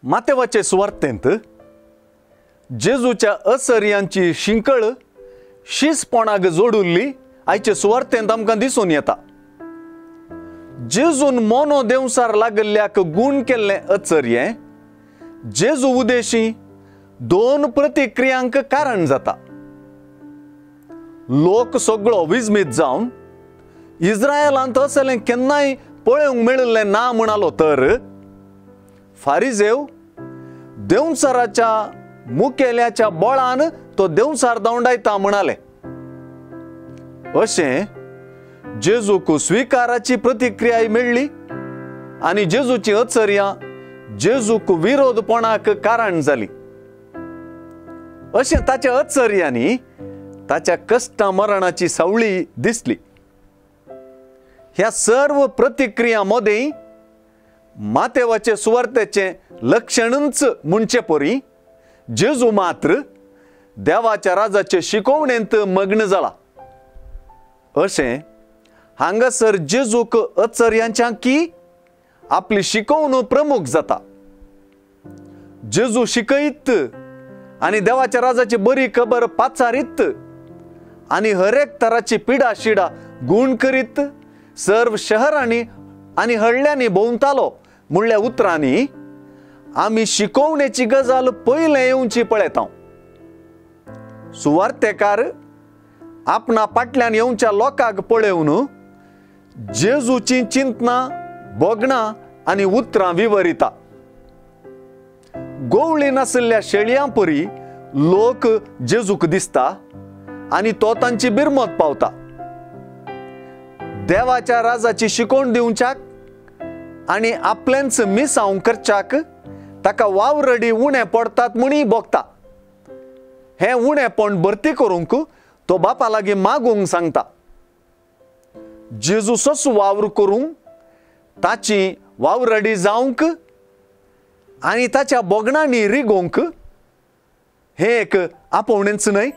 मातेवाचे सुवार्तेंत जेजूच्या असर्यांची शिंकळ शिसपणाक जोडुल्ली आयचे सुवार्तेंत आमकां दिसून येता। जेजून मोनो देवसार लागल्ल्याक गूण केल्लें अचर्ये जेजू उदेशी दोन प्रतिक्रियांक कारण जाता। लोक सगळो विजमीत जावन इस्रायलांत असलें केन्नाय पळोवंक मेळिल्लें ना म्हणालो तर फारिजेव देवसाराच्या मुखेल्याच्या बळान तो देवसार दौंडायता म्हणाले। अशें जेजूक स्विकाराची प्रतिक्रिया मेळ्ळी आनी जेजूची अचर्या जेजूक विरोधपणाक कारण जाली। अशें ताच्या अचर्यांनी ताच्या कष्टा मरणाची सावळी दिसली। ह्या सर्व प्रतिक्रिया मदें मातेवाचे सुवार्तेचे लक्षणच म्हणचे परी जेजू मात्र देवाच्या राजाचे शिकवणेंत मग्न जाला। अशें हांगासर जेजूक अचर्यांच्या की आपली शिकवण प्रमुख जाता। जेजू शिकयत आनी देवाच्या राजाची बरी खबर पाचारीत आनी हरेक तराची पिडा शिडा गूण करीत सर्व शहरांनी आनी हळ्यांनी भोंवतालो म्हणल्या उतरांनी आमी शिकवणेची गजाल पयले येवची पळयता। सुवार्तेकार आपणा फाटल्यान येवच्या लोकांक पळयवन जेजूची चिंतना बोगणां आनी उतरां विवरिता। गोवळी नासल्ल्या शेळयां परी लोक जेजूक दिसता आनी तो तांची बिरमत पावता। देवाच्या राजाची शिकवण दिवच्याक आनी आपल्याच मिसांव करच्याक ताका वावरडी उणें पडटात म्हणी भोगता। हें उणेंपण भरती करूंक तो बापा लागीं मागूंक सांगता। जेजू सस वावर करूंक ताची वावरडी जावंक आनी ताच्या बोगणांनी रिगोवंक हें एक आपोवणेंच न्हय।